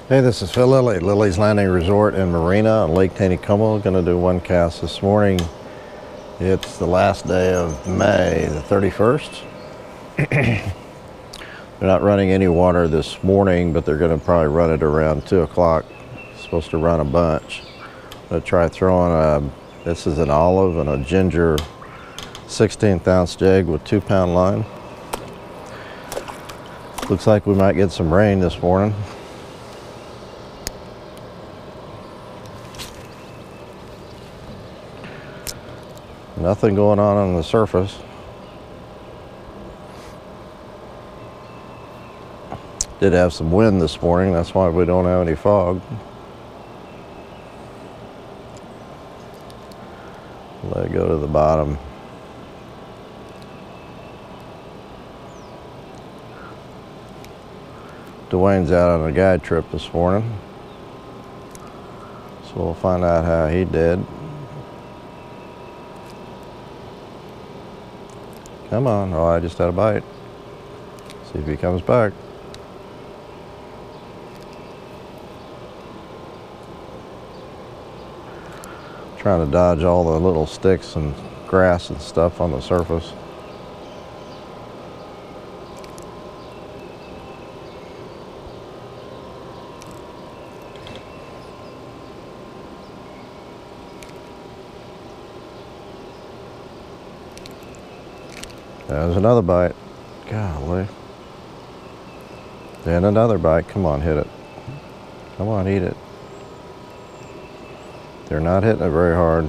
Hey, this is Phil Lilley, Lilley's Landing Resort and Marina on Lake Taneycomo. Going to do one cast this morning. It's the last day of May, the 31st. They're not running any water this morning, but they're going to probably run it around 2 o'clock. Supposed to run a bunch. I'm going to try throwing this is an olive and a ginger 16th ounce jig with 2-pound line. Looks like we might get some rain this morning. Nothing going on the surface. Did have some wind this morning, that's why we don't have any fog. Let it go to the bottom. Dwayne's out on a guide trip this morning, so we'll find out how he did. Come on. Oh, I just had a bite. See if he comes back. Trying to dodge all the little sticks and grass and stuff on the surface. There's another bite. Golly. Then another bite. Come on, hit it. Come on, eat it. They're not hitting it very hard.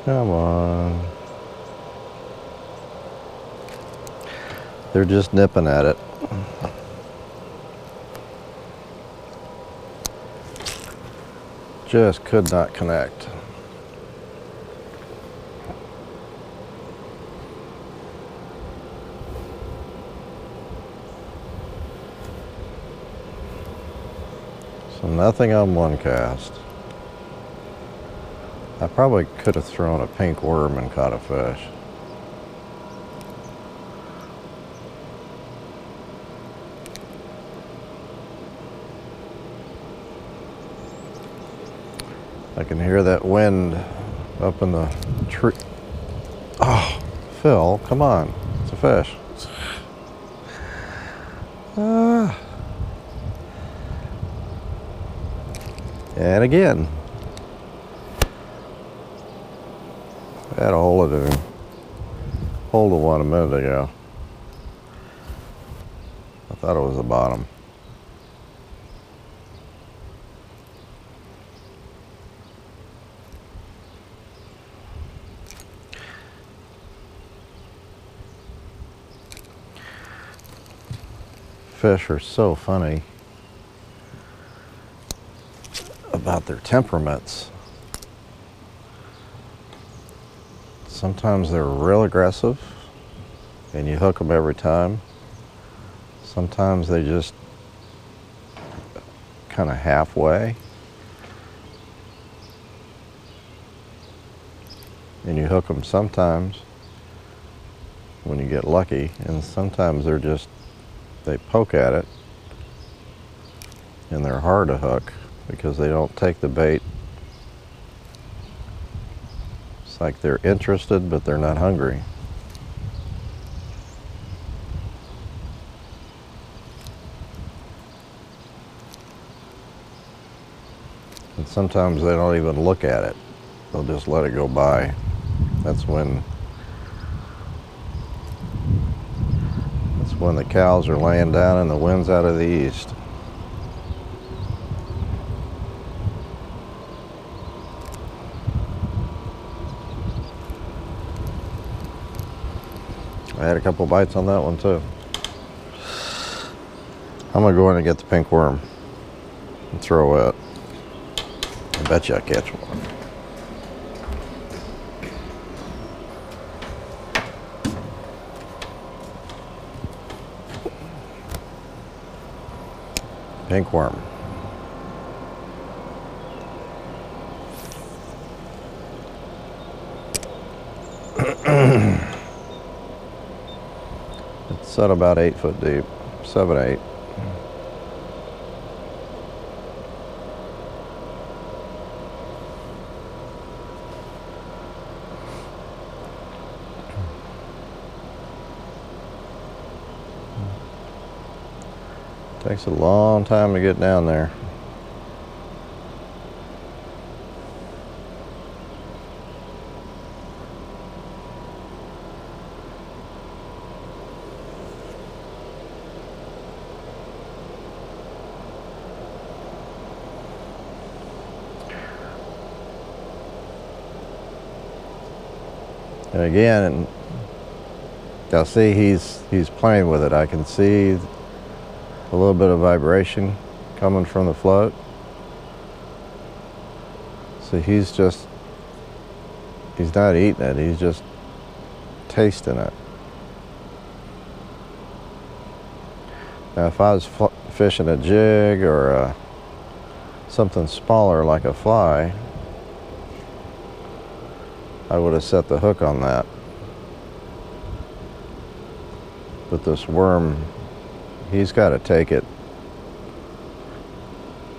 Come on. They're just nipping at it. Just could not connect. So nothing on one cast. I probably could have thrown a pink worm and caught a fish. I can hear that wind up in the tree. Oh, Phil, come on. It's a fish. And again. I had a hold of him. Hold of one a minute ago. I thought it was the bottom. Fish are so funny about their temperaments. Sometimes they're real aggressive and you hook them every time. Sometimes they just kind of halfway and you hook them sometimes when you get lucky, and sometimes they're just, they poke at it and they're hard to hook because they don't take the bait. It's like they're interested, but they're not hungry. And sometimes they don't even look at it. They'll just let it go by. That's when the cows are laying down and the wind's out of the east. I had a couple bites on that one too. I'm gonna go in and get the pink worm and throw it. I bet you I catch one. Pink worm. It's set about 8 foot deep, 7, 8. Takes a long time to get down there. And again, you'll see he's playing with it. I can see a little bit of vibration coming from the float. So he's not eating it, he's just tasting it. Now if I was fishing a jig or something smaller like a fly, I would have set the hook on that. But this worm, he's got to take it.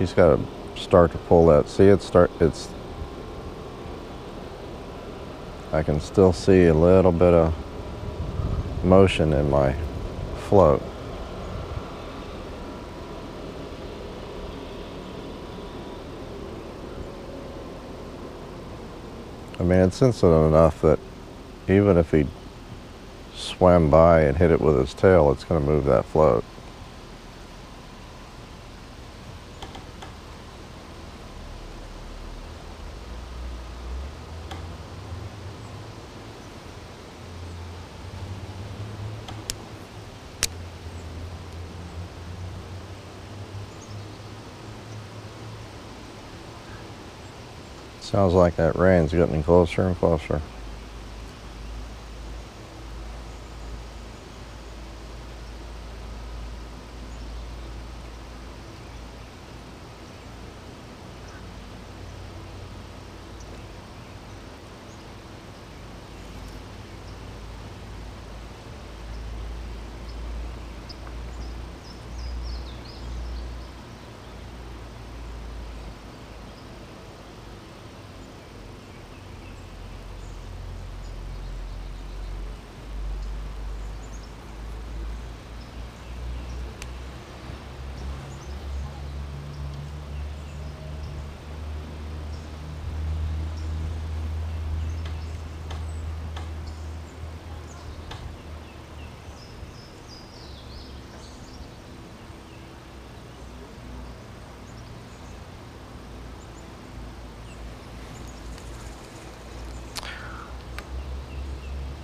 He's got to start to pull that. See, I can still see a little bit of motion in my float. I mean, it's sensitive enough that even if he swam by and hit it with his tail, it's going to move that float. Sounds like that rain's getting closer and closer.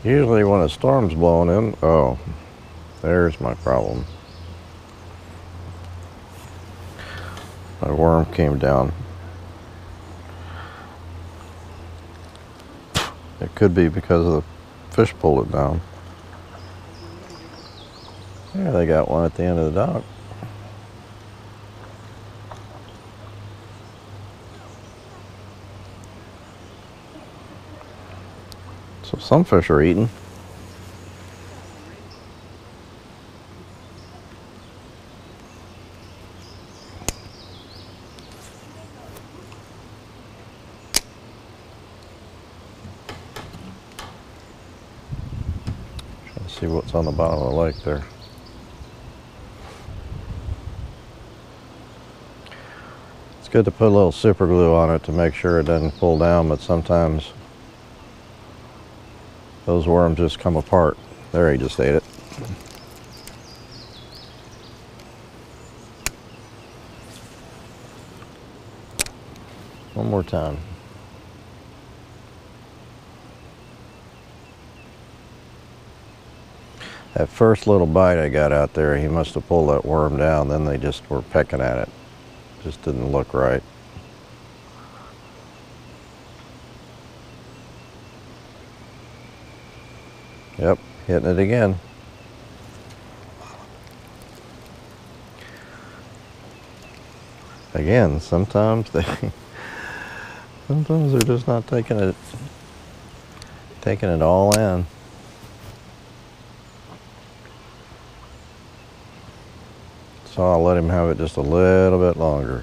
Usually when a storm's blowing in, oh, there's my problem. My worm came down. It could be because of the fish pulled it down. Yeah, they got one at the end of the dock. So some fish are eating. Trying to see what's on the bottom of the lake there. It's good to put a little super glue on it to make sure it doesn't pull down, but sometimes those worms just come apart. There, he just ate it. One more time. That first little bite I got out there, he must have pulled that worm down, then they just were pecking at it. Just didn't look right. Yep, hitting it again. Again, sometimes they're just not taking it Taking it all in. So I'll let him have it just a little bit longer.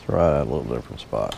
Try it at a little different spot.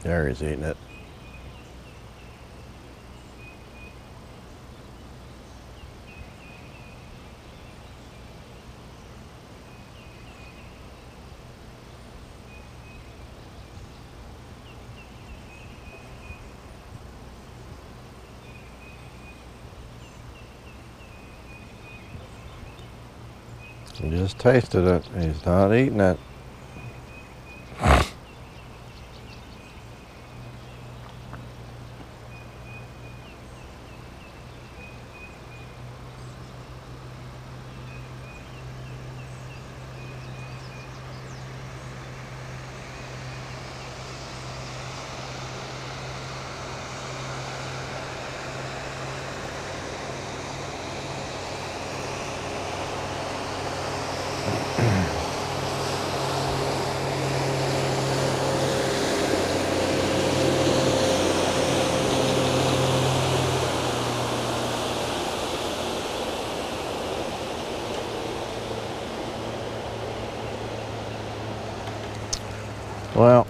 There, he's eating it. He just tasted it. He's not eating it. Well,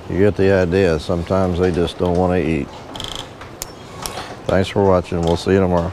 you get the idea. Sometimes they just don't want to eat. Thanks for watching. We'll see you tomorrow.